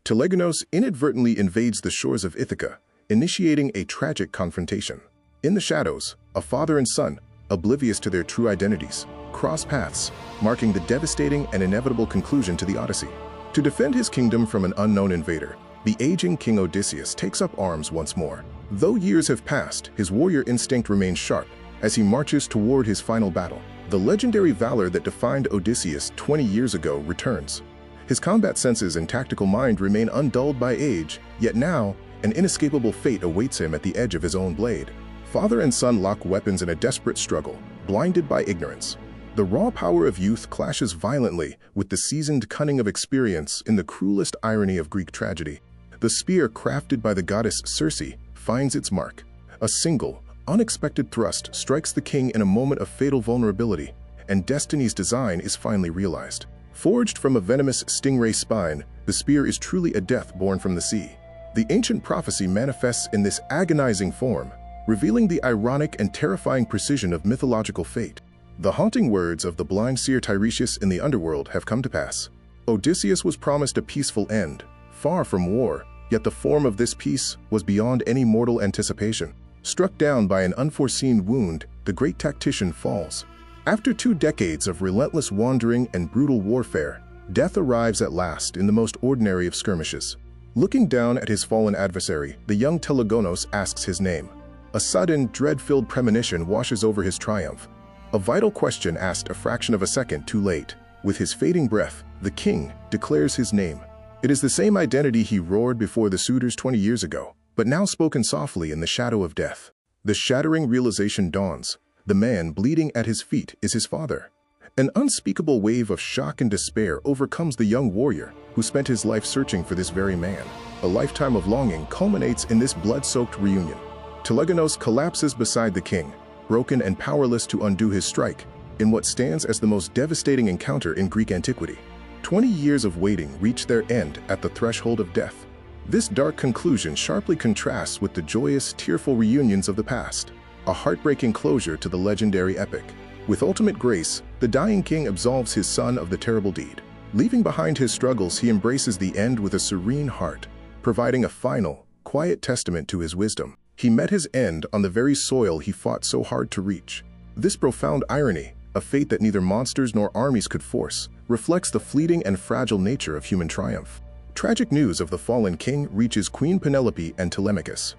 Telegonus inadvertently invades the shores of Ithaca, initiating a tragic confrontation. In the shadows, a father and son, oblivious to their true identities, cross paths, marking the devastating and inevitable conclusion to the Odyssey. To defend his kingdom from an unknown invader, the aging King Odysseus takes up arms once more. Though years have passed, his warrior instinct remains sharp as he marches toward his final battle. The legendary valor that defined Odysseus 20 years ago returns. His combat senses and tactical mind remain undulled by age, yet now, an inescapable fate awaits him at the edge of his own blade. Father and son lock weapons in a desperate struggle, blinded by ignorance. The raw power of youth clashes violently with the seasoned cunning of experience in the cruelest irony of Greek tragedy. The spear crafted by the goddess Circe finds its mark. A single, unexpected thrust strikes the king in a moment of fatal vulnerability, and destiny's design is finally realized. Forged from a venomous stingray spine, the spear is truly a death born from the sea. The ancient prophecy manifests in this agonizing form, revealing the ironic and terrifying precision of mythological fate. The haunting words of the blind seer Tiresias in the underworld have come to pass. Odysseus was promised a peaceful end, far from war, yet the form of this peace was beyond any mortal anticipation. Struck down by an unforeseen wound, the great tactician falls. After 2 decades of relentless wandering and brutal warfare, death arrives at last in the most ordinary of skirmishes. Looking down at his fallen adversary, the young Telegonus asks his name. A sudden, dread-filled premonition washes over his triumph. A vital question asked a fraction of a second too late. With his fading breath, the king declares his name. It is the same identity he roared before the suitors 20 years ago, but now spoken softly in the shadow of death. The shattering realization dawns. The man bleeding at his feet is his father. An unspeakable wave of shock and despair overcomes the young warrior who spent his life searching for this very man. A lifetime of longing culminates in this blood-soaked reunion. Telegonus collapses beside the king, broken and powerless to undo his strike, in what stands as the most devastating encounter in Greek antiquity. 20 years of waiting reach their end at the threshold of death. This dark conclusion sharply contrasts with the joyous, tearful reunions of the past, a heartbreaking closure to the legendary epic. With ultimate grace, the dying king absolves his son of the terrible deed. Leaving behind his struggles, he embraces the end with a serene heart, providing a final, quiet testament to his wisdom. He met his end on the very soil he fought so hard to reach. This profound irony, a fate that neither monsters nor armies could force, reflects the fleeting and fragile nature of human triumph. Tragic news of the fallen king reaches Queen Penelope and Telemachus.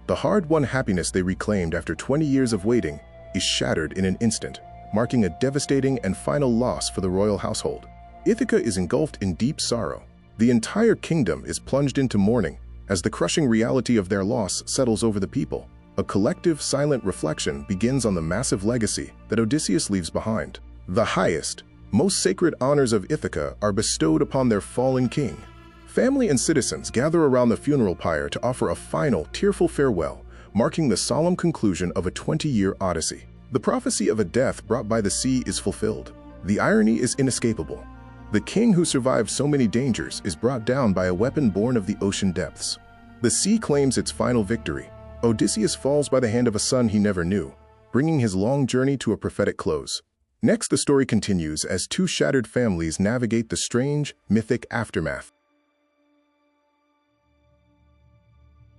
The hard-won happiness they reclaimed after 20 years of waiting is shattered in an instant, marking a devastating and final loss for the royal household. Ithaca is engulfed in deep sorrow. The entire kingdom is plunged into mourning as the crushing reality of their loss settles over the people. A collective, silent reflection begins on the massive legacy that Odysseus leaves behind. The highest, most sacred honors of Ithaca are bestowed upon their fallen king. Family and citizens gather around the funeral pyre to offer a final, tearful farewell, marking the solemn conclusion of a 20-year odyssey. The prophecy of a death brought by the sea is fulfilled. The irony is inescapable. The king who survived so many dangers is brought down by a weapon born of the ocean depths. The sea claims its final victory. Odysseus falls by the hand of a son he never knew, bringing his long journey to a prophetic close. Next, the story continues as 2 shattered families navigate the strange, mythic aftermath.